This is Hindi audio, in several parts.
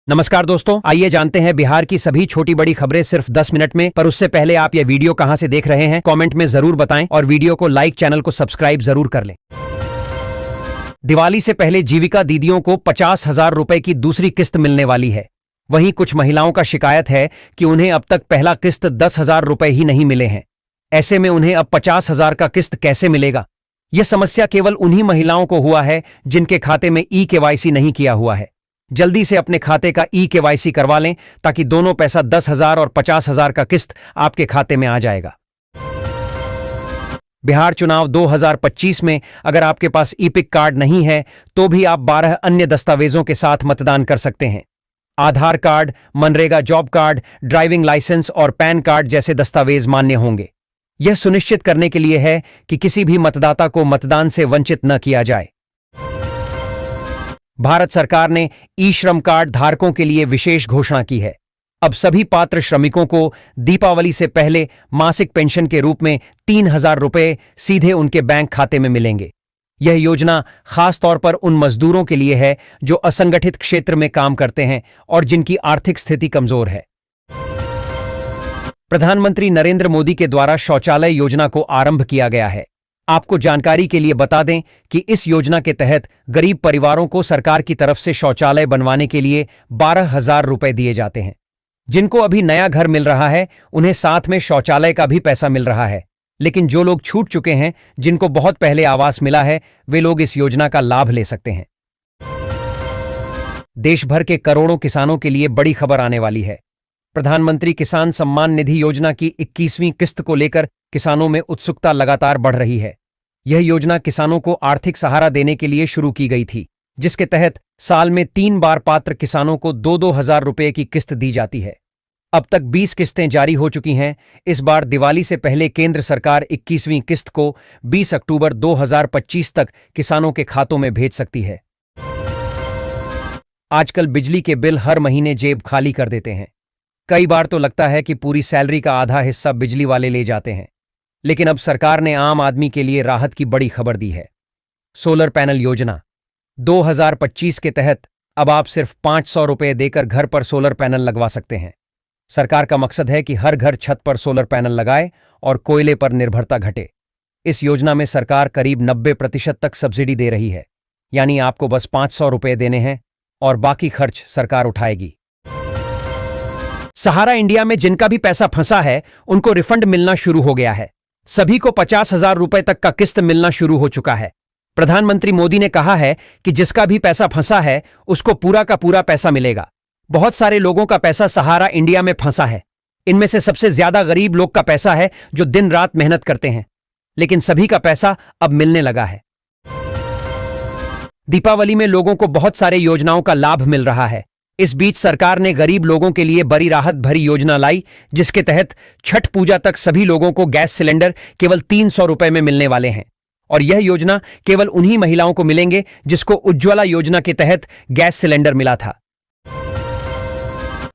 नमस्कार दोस्तों, आइए जानते हैं बिहार की सभी छोटी बड़ी खबरें सिर्फ 10 मिनट में। पर उससे पहले आप यह वीडियो कहां से देख रहे हैं कमेंट में जरूर बताएं और वीडियो को लाइक, चैनल को सब्सक्राइब जरूर कर लें। दिवाली से पहले जीविका दीदियों को 50,000 रुपए की दूसरी किस्त मिलने वाली है। वहीं कुछ महिलाओं का शिकायत है कि उन्हें अब तक पहला किस्त 10,000 रुपए ही नहीं मिले हैं। ऐसे में उन्हें अब 50,000 का किस्त कैसे मिलेगा? यह समस्या केवल उन्हीं महिलाओं को हुआ है जिनके खाते में ई-केवाईसी नहीं किया हुआ है। जल्दी से अपने खाते का ई-केवाईसी करवा लें ताकि दोनों पैसा 10,000 और 50,000 का किस्त आपके खाते में आ जाएगा। बिहार चुनाव 2025 में अगर आपके पास ई-पिक कार्ड नहीं है तो भी आप 12 अन्य दस्तावेजों के साथ मतदान कर सकते हैं। Aadhaar card, MNREGA job card, driving licence और पैन कार्ड जैसे दस्तावेज मान्य होंगे। यह सुनिश्चित करने के लिए है कि किसी भी मतदाता को मतदान से वंचित न किया जाए। भारत सरकार ने ई-श्रम कार्ड धारकों के लिए विशेष घोषणा की है। अब सभी पात्र श्रमिकों को दीपावली से पहले मासिक पेंशन के रूप में 3,000 रुपए सीधे उनके बैंक खाते में मिलेंगे। यह योजना खास तौर पर उन मजदूरों के लिए है जो असंगठित क्षेत्र में काम करते हैं और जिनकी आर्थिक स्थिति कमजोर है। प्रधानमंत्री नरेंद्र मोदी के द्वारा शौचालय योजना को आरंभ किया गया है। आपको जानकारी के लिए बता दें कि इस योजना के तहत गरीब परिवारों को सरकार की तरफ से शौचालय बनवाने के लिए 12,000 रुपए दिए जाते हैं। जिनको अभी नया घर मिल रहा है उन्हें साथ में शौचालय का भी पैसा मिल रहा है। लेकिन जो लोग छूट चुके हैं, जिनको बहुत पहले आवास मिला है, वे लोग इस योजना का लाभ ले सकते हैं। देश भर के करोड़ों किसानों के लिए बड़ी खबर आने वाली है। प्रधानमंत्री किसान सम्मान निधि योजना की 21वीं किस्त को लेकर किसानों में उत्सुकता लगातार बढ़ रही है। यह योजना किसानों को आर्थिक सहारा देने के लिए शुरू की गई थी, जिसके तहत साल में 3 बार पात्र किसानों को 2-2 हजार रुपए की किस्त दी जाती है। अब तक 20 किस्तें जारी हो चुकी हैं। इस बार दिवाली से पहले केंद्र सरकार 21वीं किस्त को 20 अक्टूबर 2025 तक किसानों के खातों में भेज सकती है। आजकल बिजली के बिल हर महीने जेब खाली कर देते हैं। कई बार तो लगता है कि पूरी सैलरी का आधा हिस्सा बिजली वाले ले जाते हैं। लेकिन अब सरकार ने आम आदमी के लिए राहत की बड़ी खबर दी है। सोलर पैनल योजना 2025 के तहत अब आप सिर्फ 500 रुपए देकर घर पर सोलर पैनल लगवा सकते हैं। सरकार का मकसद है कि हर घर छत पर सोलर पैनल लगाए और कोयले पर निर्भरता घटे। इस योजना में सरकार करीब 90% तक सब्सिडी दे रही है, यानी आपको बस 500 रुपए देने हैं और बाकी खर्च सरकार उठाएगी। सहारा इंडिया में जिनका भी पैसा फंसा है उनको रिफंड मिलना शुरू हो गया है। सभी को 50,000 रुपए तक का किस्त मिलना शुरू हो चुका है। प्रधानमंत्री मोदी ने कहा है कि जिसका भी पैसा फंसा है उसको पूरा का पूरा पैसा मिलेगा। बहुत सारे लोगों का पैसा सहारा इंडिया में फंसा है। इनमें से सबसे ज्यादा गरीब लोग का पैसा है जो दिन रात मेहनत करते हैं, लेकिन सभी का पैसा अब मिलने लगा है। दीपावली में लोगों को बहुत सारे योजनाओं का लाभ मिल रहा है। इस बीच सरकार ने गरीब लोगों के लिए बड़ी राहत भरी योजना लाई, जिसके तहत छठ पूजा तक सभी लोगों को गैस सिलेंडर केवल 300 रुपए में मिलने वाले हैं। और यह योजना केवल उन्हीं महिलाओं को मिलेंगे जिसको उज्ज्वला योजना के तहत गैस सिलेंडर मिला था।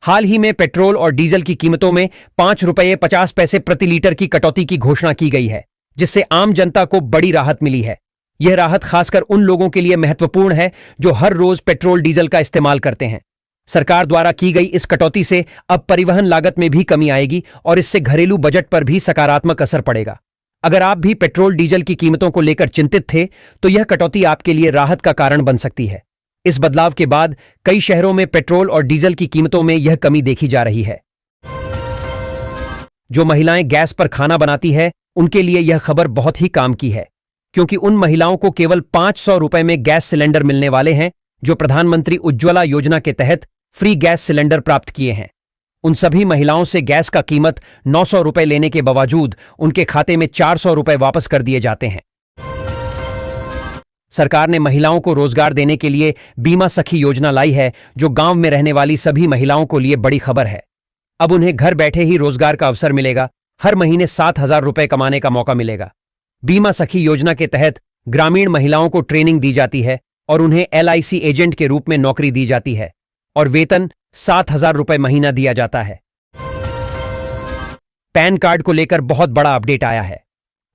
हाल ही में पेट्रोल और डीजल की कीमतों में 5 रुपये 50 पैसे प्रति लीटर की कटौती की घोषणा की गई है, जिससे आम जनता को बड़ी राहत मिली है। यह राहत खासकर उन लोगों के लिए महत्वपूर्ण है जो हर रोज पेट्रोल डीजल का इस्तेमाल करते हैं। सरकार द्वारा की गई इस कटौती से अब परिवहन लागत में भी कमी आएगी और इससे घरेलू बजट पर भी सकारात्मक असर पड़ेगा। अगर आप भी पेट्रोल डीजल की कीमतों को लेकर चिंतित थे तो यह कटौती आपके लिए राहत का कारण बन सकती है। इस बदलाव के बाद कई शहरों में पेट्रोल और डीजल की कीमतों में यह कमी देखी जा रही है। जो महिलाएं गैस पर खाना बनाती है उनके लिए यह खबर बहुत ही काम की है, क्योंकि उन महिलाओं को केवल 500 रुपए में गैस सिलेंडर मिलने वाले हैं जो प्रधानमंत्री उज्ज्वला योजना के तहत फ्री गैस सिलेंडर प्राप्त किए हैं। उन सभी महिलाओं से गैस का कीमत 900 रुपए लेने के बावजूद उनके खाते में 400 रुपए वापस कर दिए जाते हैं। सरकार ने महिलाओं को रोजगार देने के लिए बीमा सखी योजना लाई है, जो गांव में रहने वाली सभी महिलाओं को लिए बड़ी खबर है। अब उन्हें घर बैठे ही रोजगार का अवसर मिलेगा। हर महीने 7,000 रुपए कमाने का मौका मिलेगा। बीमा सखी योजना के तहत ग्रामीण महिलाओं को ट्रेनिंग दी जाती है और उन्हें LIC एजेंट के रूप में नौकरी दी जाती है और वेतन 7,000 रुपए महीना दिया जाता है। पैन कार्ड को लेकर बहुत बड़ा अपडेट आया है।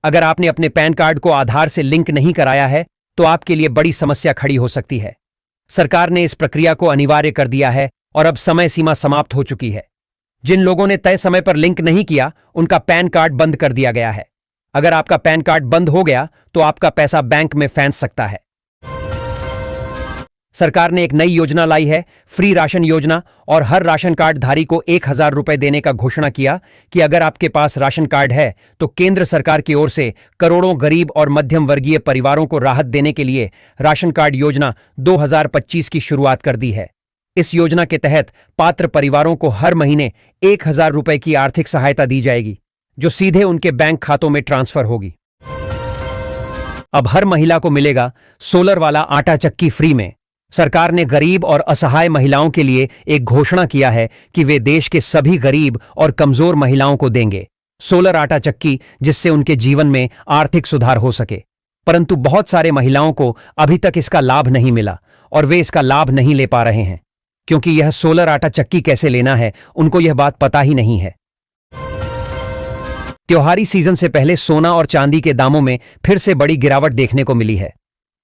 अगर आपने अपने पैन कार्ड को आधार से लिंक नहीं कराया है तो आपके लिए बड़ी समस्या खड़ी हो सकती है। सरकार ने इस प्रक्रिया को अनिवार्य कर दिया है और अब समय सीमा समाप्त हो चुकी है। जिन लोगों ने तय समय पर लिंक नहीं किया, उनका पैन कार्ड बंद कर दिया गया है। अगर आपका पैन कार्ड बंद हो गया तो आपका पैसा बैंक में फंस सकता है। सरकार ने एक नई योजना लाई है, फ्री राशन योजना, और हर राशन कार्ड धारी को 1,000 रुपए देने का घोषणा किया कि अगर आपके पास राशन कार्ड है तो केंद्र सरकार की ओर से करोड़ों गरीब और मध्यम वर्गीय परिवारों को राहत देने के लिए राशन कार्ड योजना 2025 की शुरुआत कर दी है। इस योजना के तहत पात्र परिवारों को हर महीने 1,000 रुपए की आर्थिक सहायता दी जाएगी, जो सीधे उनके बैंक खातों में ट्रांसफर होगी। अब हर महिला को मिलेगा सोलर वाला आटा चक्की फ्री में। सरकार ने गरीब और असहाय महिलाओं के लिए एक घोषणा किया है कि वे देश के सभी गरीब और कमजोर महिलाओं को देंगे सोलर आटा चक्की, जिससे उनके जीवन में आर्थिक सुधार हो सके। परंतु बहुत सारे महिलाओं को अभी तक इसका लाभ नहीं मिला और वे इसका लाभ नहीं ले पा रहे हैं, क्योंकि यह सोलर आटा चक्की कैसे लेना है उनको यह बात पता ही नहीं है। त्योहारी सीजन से पहले सोना और चांदी के दामों में फिर से बड़ी गिरावट देखने को मिली है।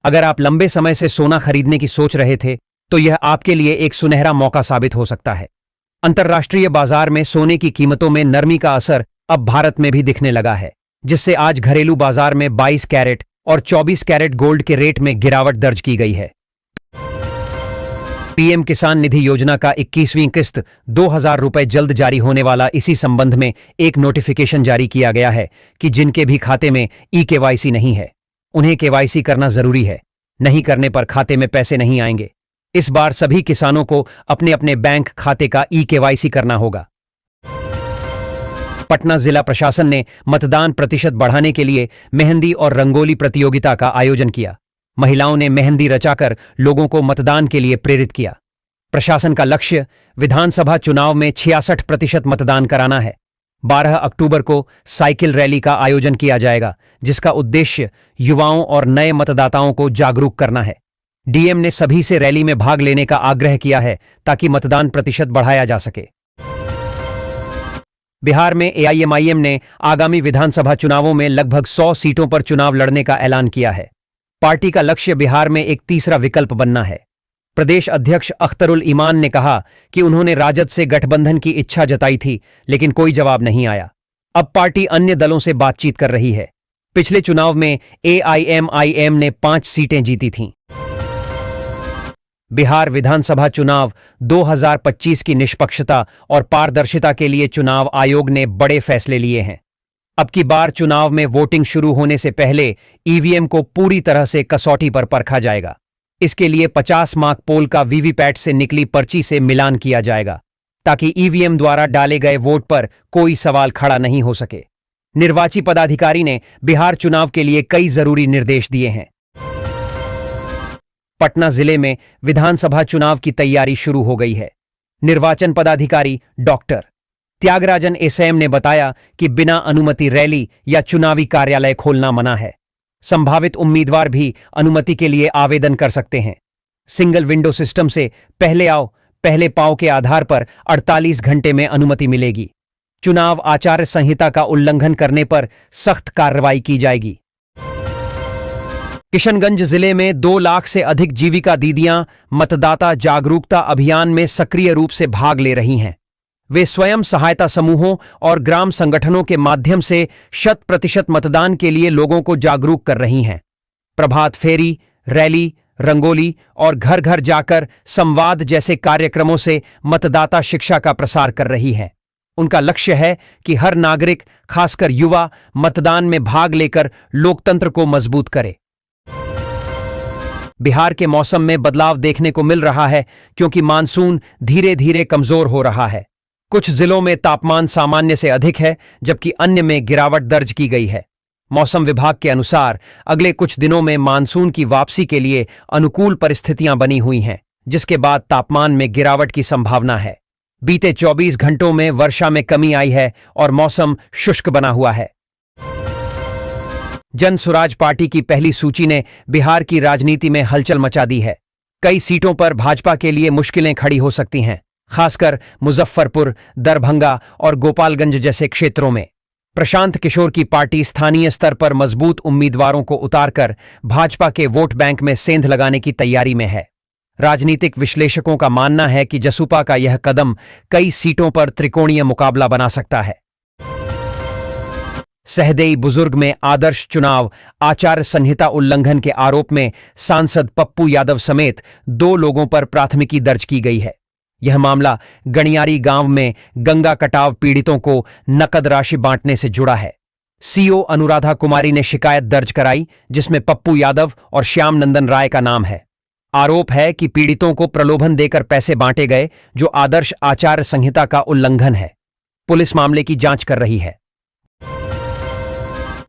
अगर आप लंबे समय से सोना खरीदने की सोच रहे थे तो यह आपके लिए एक सुनहरा मौका साबित हो सकता है। अंतर्राष्ट्रीय बाजार में सोने की कीमतों में नरमी का असर अब भारत में भी दिखने लगा है, जिससे आज घरेलू बाजार में 22 कैरेट और 24 कैरेट गोल्ड के रेट में गिरावट दर्ज की गई है। पीएम किसान निधि योजना का 21वीं किस्त 2,000 रुपए जल्द जारी होने वाला। इसी संबंध में एक नोटिफिकेशन जारी किया गया है कि जिनके भी खाते में ई-केवाईसी नहीं है उन्हें केवाईसी करना जरूरी है, नहीं करने पर खाते में पैसे नहीं आएंगे। इस बार सभी किसानों को अपने अपने बैंक खाते का ई-केवाईसी करना होगा। पटना जिला प्रशासन ने मतदान प्रतिशत बढ़ाने के लिए मेहंदी और रंगोली प्रतियोगिता का आयोजन किया। महिलाओं ने मेहंदी रचाकर लोगों को मतदान के लिए प्रेरित किया। प्रशासन का लक्ष्य विधानसभा चुनाव में 66% मतदान कराना है। 12 अक्टूबर को साइकिल रैली का आयोजन किया जाएगा, जिसका उद्देश्य युवाओं और नए मतदाताओं को जागरूक करना है। डीएम ने सभी से रैली में भाग लेने का आग्रह किया है ताकि मतदान प्रतिशत बढ़ाया जा सके। बिहार में एआईएमआईएम ने आगामी विधानसभा चुनावों में लगभग 100 सीटों पर चुनाव लड़ने का ऐलान किया है। पार्टी का लक्ष्य बिहार में एक तीसरा विकल्प बनना है। प्रदेश अध्यक्ष अख्तरुल ईमान ने कहा कि उन्होंने राजद से गठबंधन की इच्छा जताई थी, लेकिन कोई जवाब नहीं आया। अब पार्टी अन्य दलों से बातचीत कर रही है। पिछले चुनाव में एआईएमआईएम ने 5 सीटें जीती थीं। बिहार विधानसभा चुनाव 2025 की निष्पक्षता और पारदर्शिता के लिए चुनाव आयोग ने बड़े फैसले लिए हैं। अब की बार चुनाव में वोटिंग शुरू होने से पहले ईवीएम को पूरी तरह से कसौटी पर परखा जाएगा। इसके लिए 50 मार्क पोल का वीवीपैट से निकली पर्ची से मिलान किया जाएगा, ताकि ईवीएम द्वारा डाले गए वोट पर कोई सवाल खड़ा नहीं हो सके। निर्वाची पदाधिकारी ने बिहार चुनाव के लिए कई जरूरी निर्देश दिए हैं। पटना जिले में विधानसभा चुनाव की तैयारी शुरू हो गई है। निर्वाचन पदाधिकारी डॉक्टर त्यागराजन एसएम ने बताया कि बिना अनुमति रैली या चुनावी कार्यालय खोलना मना है। संभावित उम्मीदवार भी अनुमति के लिए आवेदन कर सकते हैं। सिंगल विंडो सिस्टम से पहले आओ पहले पाओ के आधार पर 48 घंटे में अनुमति मिलेगी। चुनाव आचार संहिता का उल्लंघन करने पर सख्त कार्रवाई की जाएगी। किशनगंज जिले में 2 लाख से अधिक जीविका दीदियां मतदाता जागरूकता अभियान में सक्रिय रूप से भाग ले रही हैं। वे स्वयं सहायता समूहों और ग्राम संगठनों के माध्यम से 100% मतदान के लिए लोगों को जागरूक कर रही हैं। प्रभात फेरी, रैली, रंगोली और घर घर जाकर संवाद जैसे कार्यक्रमों से मतदाता शिक्षा का प्रसार कर रही है। उनका लक्ष्य है कि हर नागरिक, खासकर युवा, मतदान में भाग लेकर लोकतंत्र को मजबूत करे। बिहार के मौसम में बदलाव देखने को मिल रहा है, क्योंकि मानसून धीरे धीरे कमजोर हो रहा है। कुछ जिलों में तापमान सामान्य से अधिक है, जबकि अन्य में गिरावट दर्ज की गई है। मौसम विभाग के अनुसार अगले कुछ दिनों में मानसून की वापसी के लिए अनुकूल परिस्थितियां बनी हुई हैं, जिसके बाद तापमान में गिरावट की संभावना है। बीते 24 घंटों में वर्षा में कमी आई है और मौसम शुष्क बना हुआ है। जन सुराज पार्टी की पहली सूची ने बिहार की राजनीति में हलचल मचा दी है। कई सीटों पर भाजपा के लिए मुश्किलें खड़ी हो सकती हैं, खासकर मुजफ्फरपुर, दरभंगा और गोपालगंज जैसे क्षेत्रों में। प्रशांत किशोर की पार्टी स्थानीय स्तर पर मजबूत उम्मीदवारों को उतारकर भाजपा के वोट बैंक में सेंध लगाने की तैयारी में है। राजनीतिक विश्लेषकों का मानना है कि जसुपा का यह कदम कई सीटों पर त्रिकोणीय मुकाबला बना सकता है। सहदेई बुजुर्ग में आदर्श चुनाव आचार संहिता उल्लंघन के आरोप में सांसद पप्पू यादव समेत 2 लोगों पर प्राथमिकी दर्ज की गई है। यह मामला गणियारी गांव में गंगा कटाव पीड़ितों को नकद राशि बांटने से जुड़ा है। सीओ अनुराधा कुमारी ने शिकायत दर्ज कराई, जिसमें पप्पू यादव और श्याम नंदन राय का नाम है। आरोप है कि पीड़ितों को प्रलोभन देकर पैसे बांटे गए, जो आदर्श आचार संहिता का उल्लंघन है। पुलिस मामले की जांच कर रही है।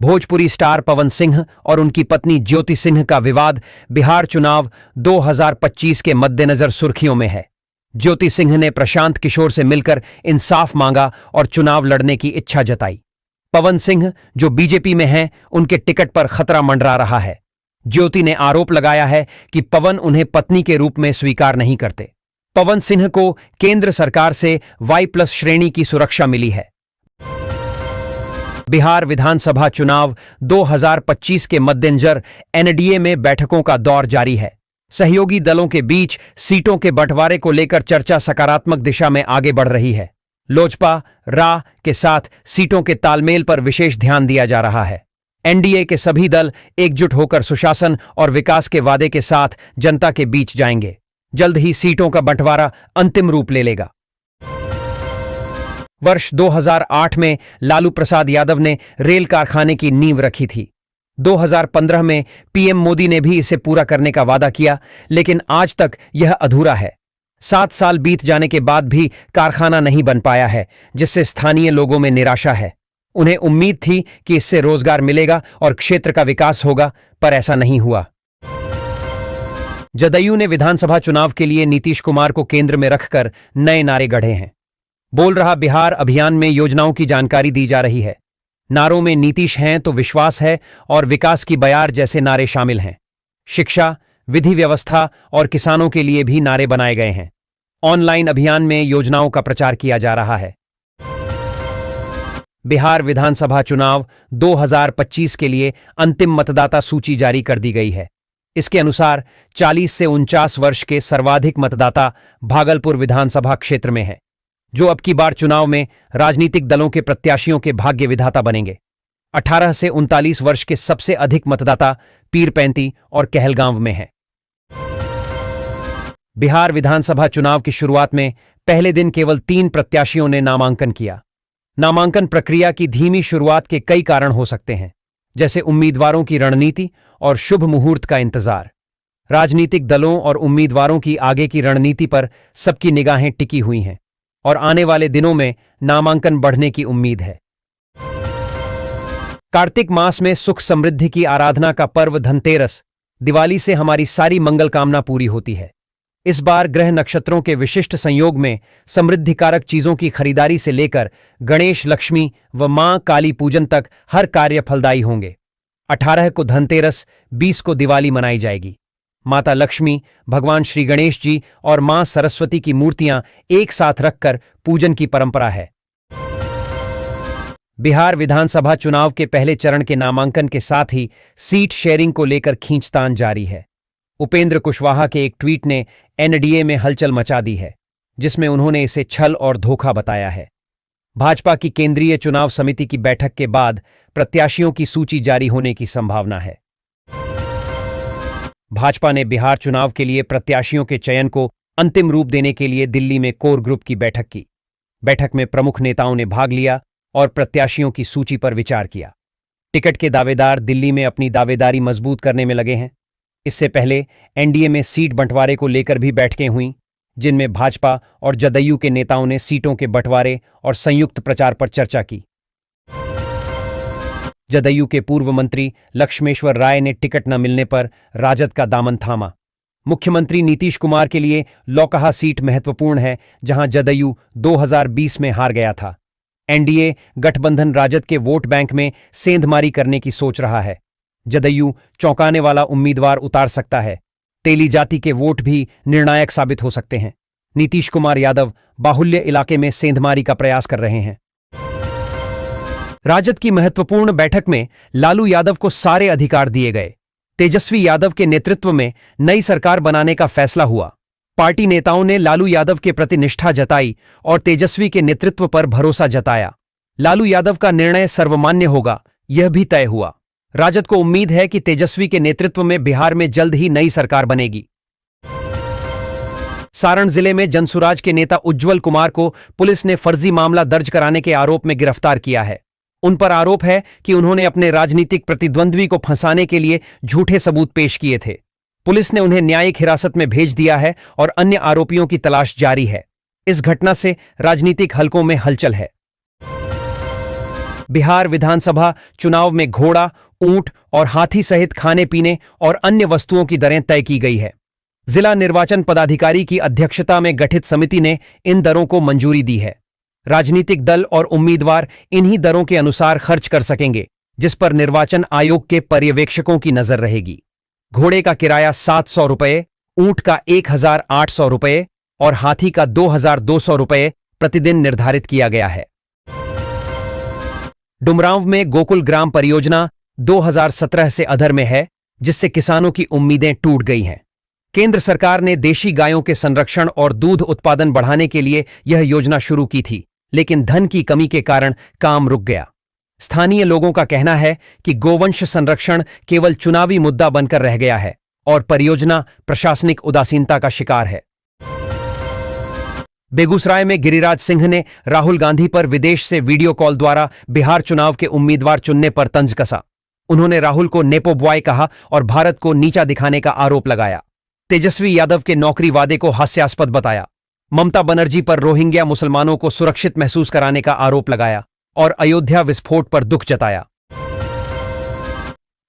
भोजपुरी स्टार पवन सिंह और उनकी पत्नी ज्योति सिंह का विवाद बिहार चुनाव 2025 के मद्देनजर सुर्खियों में है। ज्योति सिंह ने प्रशांत किशोर से मिलकर इंसाफ मांगा और चुनाव लड़ने की इच्छा जताई। पवन सिंह, जो बीजेपी में हैं, उनके टिकट पर खतरा मंडरा रहा है। ज्योति ने आरोप लगाया है कि पवन उन्हें पत्नी के रूप में स्वीकार नहीं करते। पवन सिंह को केंद्र सरकार से Y+ श्रेणी की सुरक्षा मिली है। बिहार विधानसभा चुनाव 2025 के मद्देनजर एनडीए में बैठकों का दौर जारी है। सहयोगी दलों के बीच सीटों के बंटवारे को लेकर चर्चा सकारात्मक दिशा में आगे बढ़ रही है। लोजपा, रा के साथ सीटों के तालमेल पर विशेष ध्यान दिया जा रहा है। एनडीए के सभी दल एकजुट होकर सुशासन और विकास के वादे के साथ जनता के बीच जाएंगे। जल्द ही सीटों का बंटवारा अंतिम रूप ले लेगा। वर्ष 2008 में लालू प्रसाद यादव ने रेल कारखाने की नींव रखी थी। 2015 में पीएम मोदी ने भी इसे पूरा करने का वादा किया, लेकिन आज तक यह अधूरा है। 7 साल बीत जाने के बाद भी कारखाना नहीं बन पाया है, जिससे स्थानीय लोगों में निराशा है। उन्हें उम्मीद थी कि इससे रोजगार मिलेगा और क्षेत्र का विकास होगा, पर ऐसा नहीं हुआ। जदयू ने विधानसभा चुनाव के लिए नीतीश कुमार को केंद्र में रखकर नए नारे गढ़े हैं। बोल रहा बिहार अभियान में योजनाओं की जानकारी दी जा रही है। नारों में नीतीश हैं तो विश्वास है और विकास की बयार जैसे नारे शामिल हैं। शिक्षा, विधि व्यवस्था और किसानों के लिए भी नारे बनाए गए हैं। ऑनलाइन अभियान में योजनाओं का प्रचार किया जा रहा है। बिहार विधानसभा चुनाव 2025 के लिए अंतिम मतदाता सूची जारी कर दी गई है। इसके अनुसार 40 से 49 वर्ष के सर्वाधिक मतदाता भागलपुर विधानसभा क्षेत्र में हैं, जो अब की बार चुनाव में राजनीतिक दलों के प्रत्याशियों के भाग्य विधाता बनेंगे। 18 से 39 वर्ष के सबसे अधिक मतदाता पीरपैंती और कहलगांव में हैं। बिहार विधानसभा चुनाव की शुरुआत में पहले दिन केवल 3 प्रत्याशियों ने नामांकन किया। नामांकन प्रक्रिया की धीमी शुरुआत के कई कारण हो सकते हैं, जैसे उम्मीदवारों की रणनीति और शुभ मुहूर्त का इंतजार। राजनीतिक दलों और उम्मीदवारों की आगे की रणनीति पर सबकी निगाहें टिकी हुई हैं और आने वाले दिनों में नामांकन बढ़ने की उम्मीद है। कार्तिक मास में सुख समृद्धि की आराधना का पर्व धनतेरस, दिवाली से हमारी सारी मंगल कामना पूरी होती है। इस बार ग्रह नक्षत्रों के विशिष्ट संयोग में समृद्धिकारक चीजों की खरीदारी से लेकर गणेश, लक्ष्मी व मां काली पूजन तक हर कार्य फलदायी होंगे। 18 को धनतेरस, 20 को दिवाली मनाई जाएगी। माता लक्ष्मी, भगवान श्री गणेश जी और मां सरस्वती की मूर्तियां एक साथ रखकर पूजन की परंपरा है। बिहार विधानसभा चुनाव के पहले चरण के नामांकन के साथ ही सीट शेयरिंग को लेकर खींचतान जारी है। उपेंद्र कुशवाहा के एक ट्वीट ने एनडीए में हलचल मचा दी है, जिसमें उन्होंने इसे छल और धोखा बताया है। भाजपा की केंद्रीय चुनाव समिति की बैठक के बाद प्रत्याशियों की सूची जारी होने की संभावना है। भाजपा ने बिहार चुनाव के लिए प्रत्याशियों के चयन को अंतिम रूप देने के लिए दिल्ली में कोर ग्रुप की बैठक की। बैठक में प्रमुख नेताओं ने भाग लिया और प्रत्याशियों की सूची पर विचार किया। टिकट के दावेदार दिल्ली में अपनी दावेदारी मजबूत करने में लगे हैं। इससे पहले एनडीए में सीट बंटवारे को लेकर भी बैठकें हुईं, जिनमें भाजपा और जदयू के नेताओं ने सीटों के बंटवारे और संयुक्त प्रचार पर चर्चा की। जदयू के पूर्व मंत्री लक्ष्मेश्वर राय ने टिकट न मिलने पर राजद का दामन थामा। मुख्यमंत्री नीतीश कुमार के लिए लौकहा सीट महत्वपूर्ण है, जहां जदयू 2020 में हार गया था। एनडीए गठबंधन राजद के वोट बैंक में सेंधमारी करने की सोच रहा है। जदयू चौंकाने वाला उम्मीदवार उतार सकता है। तेली जाति के वोट भी निर्णायक साबित हो सकते हैं। नीतीश कुमार यादव बाहुल्य इलाके में सेंधमारी का प्रयास कर रहे हैं। राजद की महत्वपूर्ण बैठक में लालू यादव को सारे अधिकार दिए गए। तेजस्वी यादव के नेतृत्व में नई सरकार बनाने का फैसला हुआ। पार्टी नेताओं ने लालू यादव के प्रति निष्ठा जताई और तेजस्वी के नेतृत्व पर भरोसा जताया। लालू यादव का निर्णय सर्वमान्य होगा, यह भी तय हुआ। राजद को उम्मीद है कि तेजस्वी के नेतृत्व में बिहार में जल्द ही नई सरकार बनेगी। सारण जिले में जनसुराज के नेता उज्जवल कुमार को पुलिस ने फर्जी मामला दर्ज कराने के आरोप में गिरफ्तार किया है। उन पर आरोप है कि उन्होंने अपने राजनीतिक प्रतिद्वंद्वी को फंसाने के लिए झूठे सबूत पेश किए थे। पुलिस ने उन्हें न्यायिक हिरासत में भेज दिया है और अन्य आरोपियों की तलाश जारी है। इस घटना से राजनीतिक हलकों में हलचल है। बिहार विधानसभा चुनाव में घोड़ा, ऊंट और हाथी सहित खाने पीने और अन्य वस्तुओं की दरें तय की गई है। जिला निर्वाचन पदाधिकारी की अध्यक्षता में गठित समिति ने इन दरों को मंजूरी दी है। राजनीतिक दल और उम्मीदवार इन्हीं दरों के अनुसार खर्च कर सकेंगे, जिस पर निर्वाचन आयोग के पर्यवेक्षकों की नजर रहेगी। घोड़े का किराया 700 रुपये, ऊंट का 1800 रुपये और हाथी का 2200 रुपये प्रतिदिन निर्धारित किया गया है। डुमरांव में गोकुल ग्राम परियोजना 2017 से अधर में है, जिससे किसानों की उम्मीदें टूट गई हैं। केंद्र सरकार ने देशी गायों के संरक्षण और दूध उत्पादन बढ़ाने के लिए यह योजना शुरू की थी, लेकिन धन की कमी के कारण काम रुक गया। स्थानीय लोगों का कहना है कि गोवंश संरक्षण केवल चुनावी मुद्दा बनकर रह गया है और परियोजना प्रशासनिक उदासीनता का शिकार है। बेगूसराय में गिरिराज सिंह ने राहुल गांधी पर विदेश से वीडियो कॉल द्वारा बिहार चुनाव के उम्मीदवार चुनने पर तंज कसा। उन्होंने राहुल को नेपो बॉय कहा और भारत को नीचा दिखाने का आरोप लगाया। तेजस्वी यादव के नौकरी वादे को हास्यास्पद बताया। ममता बनर्जी पर रोहिंग्या मुसलमानों को सुरक्षित महसूस कराने का आरोप लगाया और अयोध्या विस्फोट पर दुख जताया।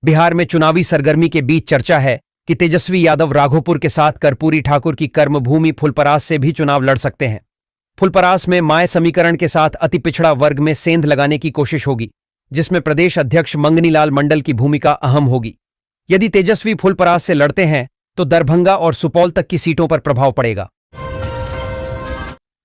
बिहार में चुनावी सरगर्मी के बीच चर्चा है कि तेजस्वी यादव राघोपुर के साथ कर्पूरी ठाकुर की कर्मभूमि फुलपरास से भी चुनाव लड़ सकते हैं। फुलपरास में माय समीकरण के साथ अति पिछड़ा वर्ग में सेंध लगाने की कोशिश होगी, जिसमें प्रदेश अध्यक्ष मंगनीलाल मंडल की भूमिका अहम होगी। यदि तेजस्वी फुलपरास से लड़ते हैं तो दरभंगा और सुपौल तक की सीटों पर प्रभाव पड़ेगा।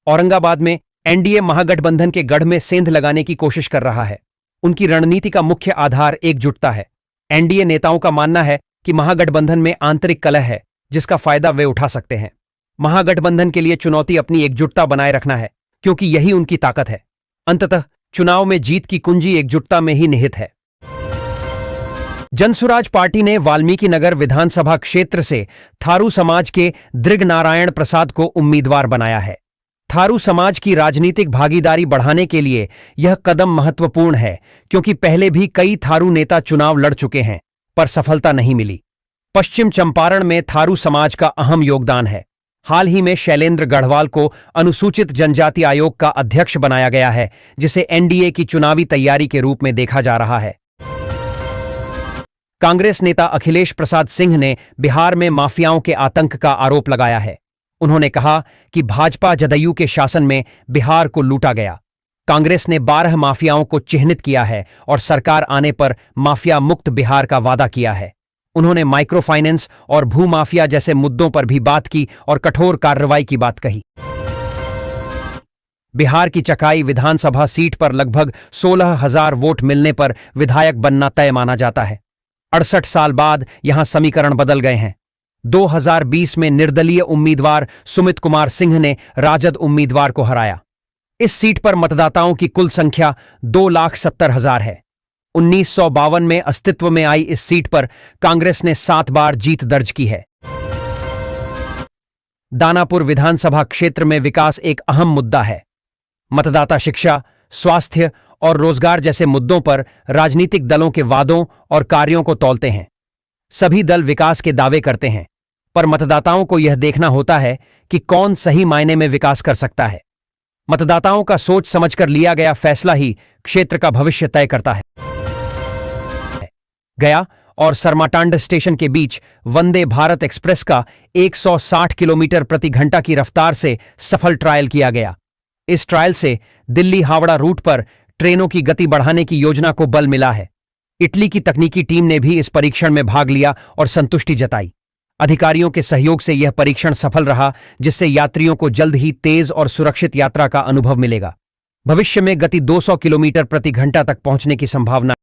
औरंगाबाद में एनडीए महागठबंधन के गढ़ में सेंध लगाने की कोशिश कर रहा है। उनकी रणनीति का मुख्य आधार एकजुटता है। एनडीए नेताओं का मानना है कि महागठबंधन में आंतरिक कलह है, जिसका फायदा वे उठा सकते हैं। महागठबंधन के लिए चुनौती अपनी एकजुटता बनाए रखना है, क्योंकि यही उनकी ताकत है। अंततः चुनाव में जीत की कुंजी एकजुटता में ही निहित है। जनसुराज पार्टी ने वाल्मीकि नगर विधानसभा क्षेत्र से थारू समाज के दृग नारायण प्रसाद को उम्मीदवार बनाया है। थारू समाज की राजनीतिक भागीदारी बढ़ाने के लिए यह कदम महत्वपूर्ण है, क्योंकि पहले भी कई थारू नेता चुनाव लड़ चुके हैं, पर सफलता नहीं मिली। पश्चिम चंपारण में थारू समाज का अहम योगदान है। हाल ही में शैलेंद्र गढ़वाल को अनुसूचित जनजाति आयोग का अध्यक्ष बनाया गया है, जिसे एनडीए की चुनावी तैयारी के रूप में देखा जा रहा है। कांग्रेस नेता अखिलेश प्रसाद सिंह ने बिहार में माफियाओं के आतंक का आरोप लगाया है। उन्होंने कहा कि भाजपा जदयू के शासन में बिहार को लूटा गया। कांग्रेस ने 12 माफियाओं को चिह्नित किया है और सरकार आने पर माफिया मुक्त बिहार का वादा किया है। उन्होंने माइक्रो फाइनेंस और भूमाफिया जैसे मुद्दों पर भी बात की और कठोर कार्रवाई की बात कही। बिहार की चकाई विधानसभा सीट पर लगभग 16,000 वोट मिलने पर विधायक बनना तय माना जाता है। 68 साल बाद यहां समीकरण बदल गए हैं। 2020 में निर्दलीय उम्मीदवार सुमित कुमार सिंह ने राजद उम्मीदवार को हराया। इस सीट पर मतदाताओं की कुल संख्या 2,70,000 है। 1952 में अस्तित्व में आई इस सीट पर कांग्रेस ने 7 बार जीत दर्ज की है। दानापुर विधानसभा क्षेत्र में विकास एक अहम मुद्दा है। मतदाता शिक्षा, स्वास्थ्य और रोजगार जैसे मुद्दों पर राजनीतिक दलों के वादों और कार्यों को तौलते हैं। सभी दल विकास के दावे करते हैं, पर मतदाताओं को यह देखना होता है कि कौन सही मायने में विकास कर सकता है। मतदाताओं का सोच समझकर लिया गया फैसला ही क्षेत्र का भविष्य तय करता है। गया और सरमाटांड स्टेशन के बीच वंदे भारत एक्सप्रेस का 160 किलोमीटर प्रति घंटा की रफ्तार से सफल ट्रायल किया गया। इस ट्रायल से दिल्ली हावड़ा रूट पर ट्रेनों की गति बढ़ाने की योजना को बल मिला है। इटली की तकनीकी टीम ने भी इस परीक्षण में भाग लिया और संतुष्टि जताई। अधिकारियों के सहयोग से यह परीक्षण सफल रहा, जिससे यात्रियों को जल्द ही तेज और सुरक्षित यात्रा का अनुभव मिलेगा। भविष्य में गति 200 किलोमीटर प्रति घंटा तक पहुंचने की संभावना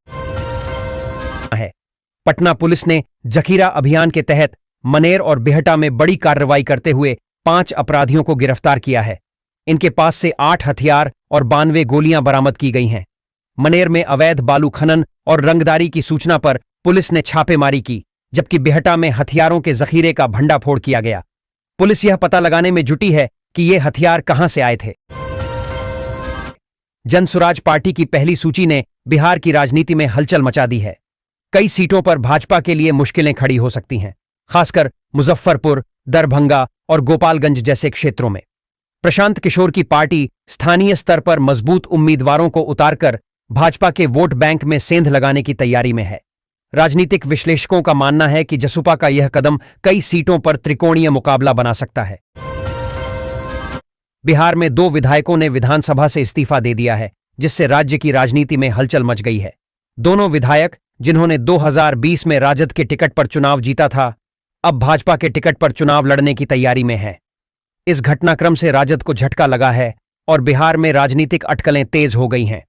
है। पटना पुलिस ने जखीरा अभियान के तहत मनेर और बिहटा में बड़ी कार्रवाई करते हुए 5 अपराधियों को गिरफ्तार किया है। इनके पास से 8 हथियार और 92 गोलियां बरामद की गई हैं। मनेर में अवैध बालू खनन और रंगदारी की सूचना पर पुलिस ने छापेमारी की, जबकि बिहटा में हथियारों के जखीरे का भंडाफोड़ किया गया। पुलिस यह पता लगाने में जुटी है कि ये हथियार कहां से आए थे। जनसुराज पार्टी की पहली सूची ने बिहार की राजनीति में हलचल मचा दी है। कई सीटों पर भाजपा के लिए मुश्किलें खड़ी हो सकती हैं, खासकर मुजफ्फरपुर, दरभंगा और गोपालगंज जैसे क्षेत्रों में। प्रशांत किशोर की पार्टी स्थानीय स्तर पर मजबूत उम्मीदवारों को उतारकर भाजपा के वोट बैंक में सेंध लगाने की तैयारी में है। राजनीतिक विश्लेषकों का मानना है कि जसुपा का यह कदम कई सीटों पर त्रिकोणीय मुकाबला बना सकता है। बिहार में 2 विधायकों ने विधानसभा से इस्तीफा दे दिया है, जिससे राज्य की राजनीति में हलचल मच गई है। दोनों विधायक, जिन्होंने 2020 में राजद के टिकट पर चुनाव जीता था, अब भाजपा के टिकट पर चुनाव लड़ने की तैयारी में हैं। इस घटनाक्रम से राजद को झटका लगा है और बिहार में राजनीतिक अटकलें तेज हो गई हैं।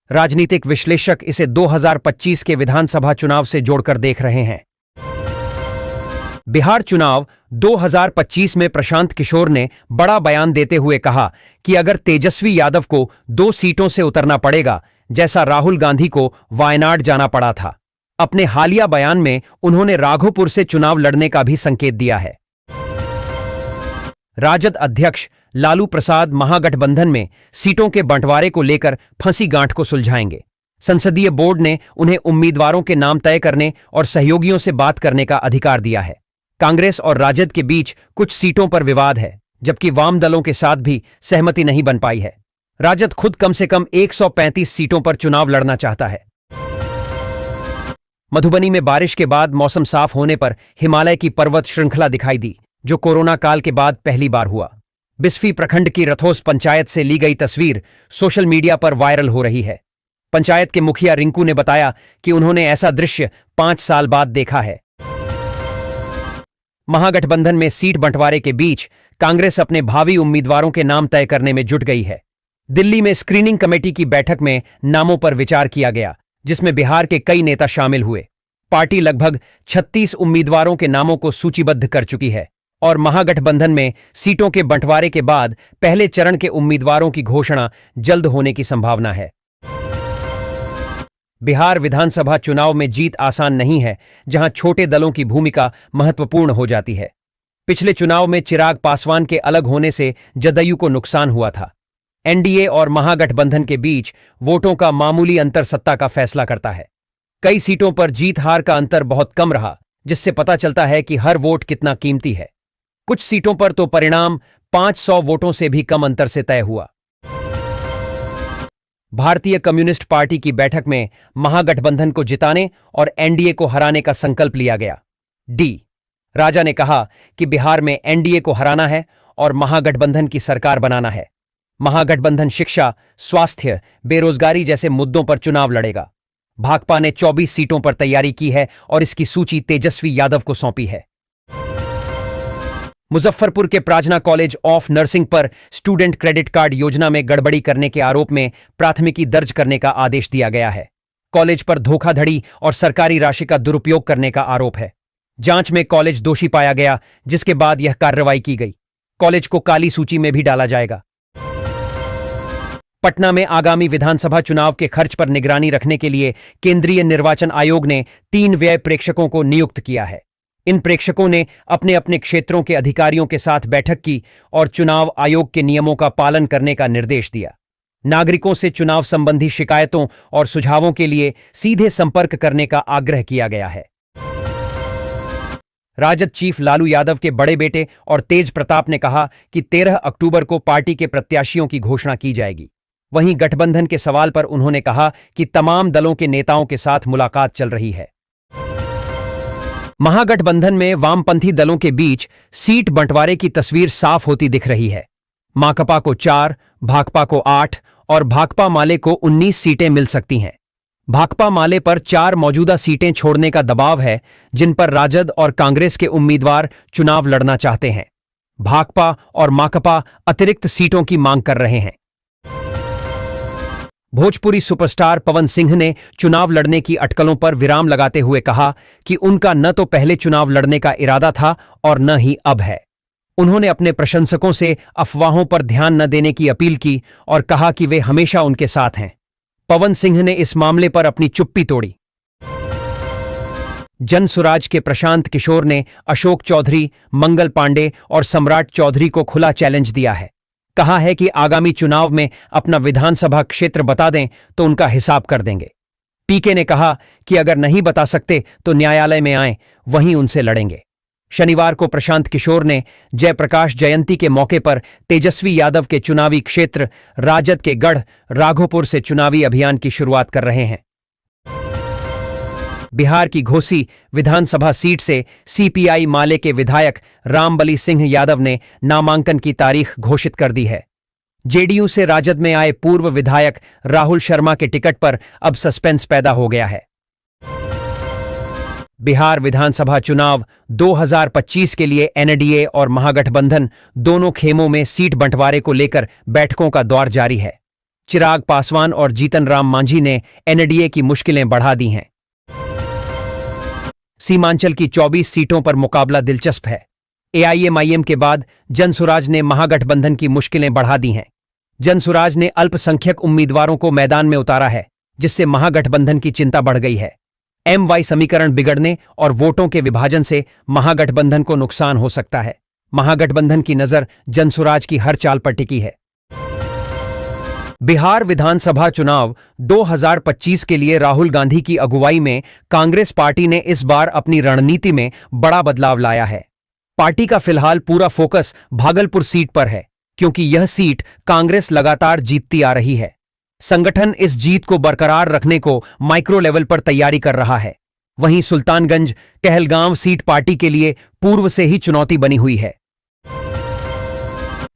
राजनीतिक विश्लेषक इसे 2025 के विधानसभा चुनाव से जोड़कर देख रहे हैं। बिहार चुनाव 2025 में प्रशांत किशोर ने बड़ा बयान देते हुए कहा कि अगर तेजस्वी यादव को 2 सीटों से उतरना पड़ेगा, जैसा राहुल गांधी को वायनाड जाना पड़ा था। अपने हालिया बयान में उन्होंने राघोपुर से चुनाव लड़ने का भी संकेत दिया है। राजद अध्यक्ष लालू प्रसाद महागठबंधन में सीटों के बंटवारे को लेकर फंसी गांठ को सुलझाएंगे। संसदीय बोर्ड ने उन्हें उम्मीदवारों के नाम तय करने और सहयोगियों से बात करने का अधिकार दिया है। कांग्रेस और राजद के बीच कुछ सीटों पर विवाद है, जबकि वाम दलों के साथ भी सहमति नहीं बन पाई है। राजद खुद कम से कम 135 सीटों पर चुनाव लड़ना चाहता है। मधुबनी में बारिश के बाद मौसम साफ होने पर हिमालय की पर्वत श्रृंखला दिखाई दी, जो कोरोना काल के बाद पहली बार हुआ। बिस्फी प्रखंड की रथोस पंचायत से ली गई तस्वीर सोशल मीडिया पर वायरल हो रही है। पंचायत के मुखिया रिंकू ने बताया कि उन्होंने ऐसा दृश्य 5 साल बाद देखा है। महागठबंधन में सीट बंटवारे के बीच कांग्रेस अपने भावी उम्मीदवारों के नाम तय करने में जुट गई है। दिल्ली में स्क्रीनिंग कमेटी की बैठक में नामों पर विचार किया गया, जिसमें बिहार के कई नेता शामिल हुए। पार्टी लगभग 36 उम्मीदवारों के नामों को सूचीबद्ध कर चुकी है और महागठबंधन में सीटों के बंटवारे के बाद पहले चरण के उम्मीदवारों की घोषणा जल्द होने की संभावना है। बिहार विधानसभा चुनाव में जीत आसान नहीं है, जहां छोटे दलों की भूमिका महत्वपूर्ण हो जाती है। पिछले चुनाव में चिराग पासवान के अलग होने से जदयू को नुकसान हुआ था। एनडीए और महागठबंधन के बीच वोटों का मामूली अंतर सत्ता का फैसला करता है। कई सीटों पर जीत हार का अंतर बहुत कम रहा, जिससे पता चलता है कि हर वोट कितना कीमती है। कुछ सीटों पर तो परिणाम 500 वोटों से भी कम अंतर से तय हुआ। भारतीय कम्युनिस्ट पार्टी की बैठक में महागठबंधन को जिताने और एनडीए को हराने का संकल्प लिया गया। डी राजा ने कहा कि बिहार में एनडीए को हराना है और महागठबंधन की सरकार बनाना है। महागठबंधन शिक्षा, स्वास्थ्य, बेरोजगारी जैसे मुद्दों पर चुनाव लड़ेगा। भाकपा ने 24 सीटों पर तैयारी की है और इसकी सूची तेजस्वी यादव को सौंपी है। मुजफ्फरपुर के प्राजना कॉलेज ऑफ नर्सिंग पर स्टूडेंट क्रेडिट कार्ड योजना में गड़बड़ी करने के आरोप में प्राथमिकी दर्ज करने का आदेश दिया गया है। कॉलेज पर धोखाधड़ी और सरकारी राशि का दुरुपयोग करने का आरोप है। जांच में कॉलेज दोषी पाया गया, जिसके बाद यह कार्रवाई की गई। कॉलेज को काली सूची में भी डाला जाएगा। पटना में आगामी विधानसभा चुनाव के खर्च पर निगरानी रखने के लिए केंद्रीय निर्वाचन आयोग ने 3 व्यय प्रेक्षकों को नियुक्त किया है। इन प्रेक्षकों ने अपने अपने क्षेत्रों के अधिकारियों के साथ बैठक की और चुनाव आयोग के नियमों का पालन करने का निर्देश दिया। नागरिकों से चुनाव संबंधी शिकायतों और सुझावों के लिए सीधे संपर्क करने का आग्रह किया गया है। राजद चीफ लालू यादव के बड़े बेटे और तेज प्रताप ने कहा कि 13 अक्टूबर को पार्टी के प्रत्याशियों की घोषणा की जाएगी। वहीं गठबंधन के सवाल पर उन्होंने कहा कि तमाम दलों के नेताओं के साथ मुलाकात चल रही है। महागठबंधन में वामपंथी दलों के बीच सीट बंटवारे की तस्वीर साफ होती दिख रही है। माकपा को 4, भाकपा को 8 और भाकपा माले को 19 सीटें मिल सकती हैं। भाकपा माले पर 4 मौजूदा सीटें छोड़ने का दबाव है, जिन पर राजद और कांग्रेस के उम्मीदवार चुनाव लड़ना चाहते हैं। भाकपा और माकपा अतिरिक्त सीटों की मांग कर रहे हैं। भोजपुरी सुपरस्टार पवन सिंह ने चुनाव लड़ने की अटकलों पर विराम लगाते हुए कहा कि उनका न तो पहले चुनाव लड़ने का इरादा था और न ही अब है। उन्होंने अपने प्रशंसकों से अफवाहों पर ध्यान न देने की अपील की और कहा कि वे हमेशा उनके साथ हैं। पवन सिंह ने इस मामले पर अपनी चुप्पी तोड़ी। जनसुराज के प्रशांत किशोर ने अशोक चौधरी, मंगल पांडे और सम्राट चौधरी को खुला चैलेंज दिया है। कहा है कि आगामी चुनाव में अपना विधानसभा क्षेत्र बता दें तो उनका हिसाब कर देंगे। पीके ने कहा कि अगर नहीं बता सकते तो न्यायालय में आएं, वहीं उनसे लड़ेंगे। शनिवार को प्रशांत किशोर ने जयप्रकाश जयंती के मौके पर तेजस्वी यादव के चुनावी क्षेत्र राजद के गढ़ राघोपुर से चुनावी अभियान की शुरुआत कर रहे हैं। बिहार की घोसी विधानसभा सीट से सीपीआई माले के विधायक रामबली सिंह यादव ने नामांकन की तारीख घोषित कर दी है। जेडीयू से राजद में आए पूर्व विधायक राहुल शर्मा के टिकट पर अब सस्पेंस पैदा हो गया है। बिहार विधानसभा चुनाव 2025 के लिए एनडीए और महागठबंधन दोनों खेमों में सीट बंटवारे को लेकर बैठकों का दौर जारी है। चिराग पासवान और जीतन राम मांझी ने एनडीए की मुश्किलें बढ़ा दी हैं। सीमांचल की 24 सीटों पर मुकाबला दिलचस्प है। एआईएमआईएम के बाद जनसुराज ने महागठबंधन की मुश्किलें बढ़ा दी हैं। जनसुराज ने अल्पसंख्यक उम्मीदवारों को मैदान में उतारा है, जिससे महागठबंधन की चिंता बढ़ गई है। एमवाई समीकरण बिगड़ने और वोटों के विभाजन से महागठबंधन को नुकसान हो सकता है। महागठबंधन की नजर जनसुराज की हर चाल पर टिकी है। बिहार विधानसभा चुनाव 2025 के लिए राहुल गांधी की अगुवाई में कांग्रेस पार्टी ने इस बार अपनी रणनीति में बड़ा बदलाव लाया है। पार्टी का फिलहाल पूरा फोकस भागलपुर सीट पर है, क्योंकि यह सीट कांग्रेस लगातार जीतती आ रही है। संगठन इस जीत को बरकरार रखने को माइक्रो लेवल पर तैयारी कर रहा है। वहीं सुल्तानगंज कहलगांव सीट पार्टी के लिए पूर्व से ही चुनौती बनी हुई है।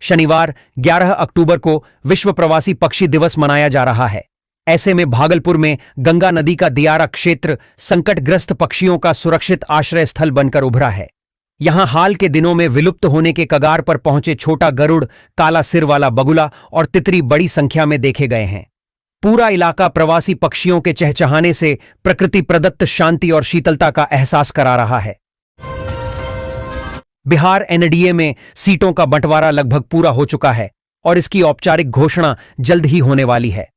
शनिवार 11 अक्टूबर को विश्व प्रवासी पक्षी दिवस मनाया जा रहा है। ऐसे में भागलपुर में गंगा नदी का दियारा क्षेत्र संकटग्रस्त पक्षियों का सुरक्षित आश्रय स्थल बनकर उभरा है। यहां हाल के दिनों में विलुप्त होने के कगार पर पहुंचे छोटा गरुड़, काला सिर वाला बगुला और तितरी बड़ी संख्या में देखे गए हैं। पूरा इलाका प्रवासी पक्षियों के चहचहाने से प्रकृति प्रदत्त शांति और शीतलता का एहसास करा रहा है। बिहार एनडीए में सीटों का बंटवारा लगभग पूरा हो चुका है और इसकी औपचारिक घोषणा जल्द ही होने वाली है।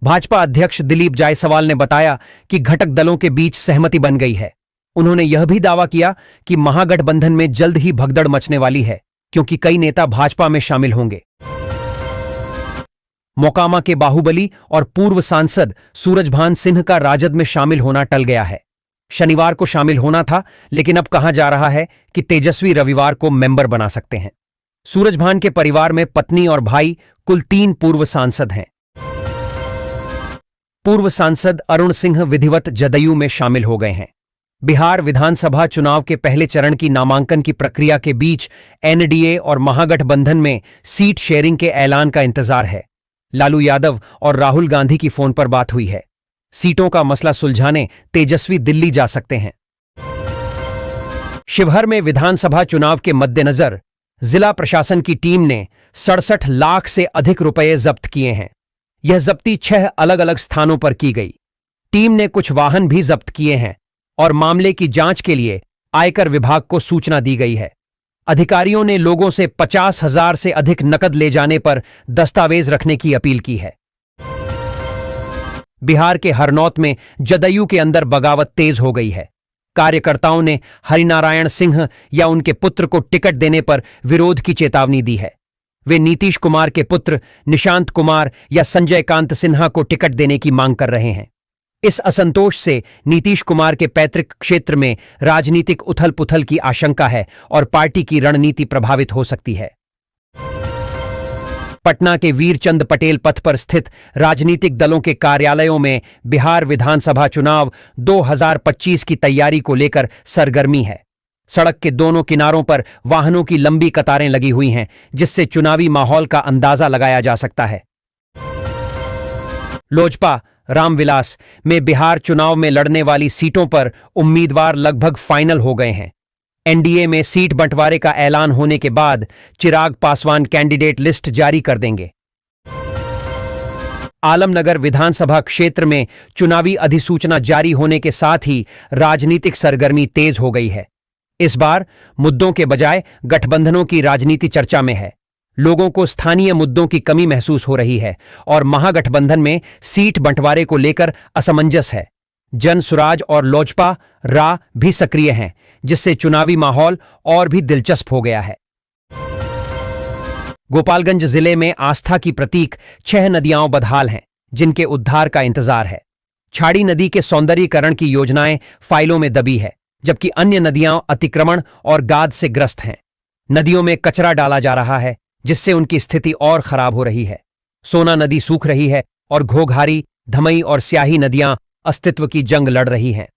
भाजपा अध्यक्ष दिलीप जायसवाल ने बताया कि घटक दलों के बीच सहमति बन गई है। उन्होंने यह भी दावा किया कि महागठबंधन में जल्द ही भगदड़ मचने वाली है, क्योंकि कई नेता भाजपा में शामिल होंगे। मोकामा के बाहुबली और पूर्व सांसद सूरजभान सिंह का राजद में शामिल होना टल गया है। शनिवार को शामिल होना था, लेकिन अब कहा जा रहा है कि तेजस्वी रविवार को मेंबर बना सकते हैं। सूरजभान के परिवार में पत्नी और भाई कुल 3 पूर्व सांसद हैं। पूर्व सांसद अरुण सिंह विधिवत जदयू में शामिल हो गए हैं। बिहार विधानसभा चुनाव के पहले चरण की नामांकन की प्रक्रिया के बीच एनडीए और महागठबंधन में सीट शेयरिंग के ऐलान का इंतजार है। लालू यादव और राहुल गांधी की फोन पर बात हुई है। सीटों का मसला सुलझाने तेजस्वी दिल्ली जा सकते हैं। शिवहर में विधानसभा चुनाव के मद्देनजर जिला प्रशासन की टीम ने 67 लाख से अधिक रुपए जब्त किए हैं। यह जब्ती 6 अलग अलग स्थानों पर की गई। टीम ने कुछ वाहन भी जब्त किए हैं और मामले की जांच के लिए आयकर विभाग को सूचना दी गई है। अधिकारियों ने लोगों से 50,000 से अधिक नकद ले जाने पर दस्तावेज रखने की अपील की है। बिहार के हरनौत में जदयू के अंदर बगावत तेज हो गई है। कार्यकर्ताओं ने हरिनारायण सिंह या उनके पुत्र को टिकट देने पर विरोध की चेतावनी दी है। वे नीतीश कुमार के पुत्र निशांत कुमार या संजय कांत सिन्हा को टिकट देने की मांग कर रहे हैं। इस असंतोष से नीतीश कुमार के पैतृक क्षेत्र में राजनीतिक उथल पुथल की आशंका है और पार्टी की रणनीति प्रभावित हो सकती है। पटना के वीरचंद पटेल पथ पर स्थित राजनीतिक दलों के कार्यालयों में बिहार विधानसभा चुनाव 2025 की तैयारी को लेकर सरगर्मी है। सड़क के दोनों किनारों पर वाहनों की लंबी कतारें लगी हुई हैं, जिससे चुनावी माहौल का अंदाजा लगाया जा सकता है। लोजपा रामविलास में बिहार चुनाव में लड़ने वाली सीटों पर उम्मीदवार लगभग फाइनल हो गए हैं। एनडीए में सीट बंटवारे का ऐलान होने के बाद चिराग पासवान कैंडिडेट लिस्ट जारी कर देंगे। आलमनगर विधानसभा क्षेत्र में चुनावी अधिसूचना जारी होने के साथ ही राजनीतिक सरगर्मी तेज हो गई है। इस बार मुद्दों के बजाय गठबंधनों की राजनीति चर्चा में है। लोगों को स्थानीय मुद्दों की कमी महसूस हो रही है और महागठबंधन में सीट बंटवारे को लेकर असमंजस है। जन सुराज और लोजपा रा भी सक्रिय हैं, जिससे चुनावी माहौल और भी दिलचस्प हो गया है। गोपालगंज जिले में आस्था की प्रतीक 6 नदियां बदहाल हैं, जिनके उद्धार का इंतजार है। छाड़ी नदी के सौंदर्यीकरण की योजनाएं फाइलों में दबी है, जबकि अन्य नदियां अतिक्रमण और गाद से ग्रस्त हैं। नदियों में कचरा डाला जा रहा है, जिससे उनकी स्थिति और खराब हो रही है। सोना नदी सूख रही है और घोघारी, धमई और स्याही नदियां अस्तित्व की जंग लड़ रही हैं।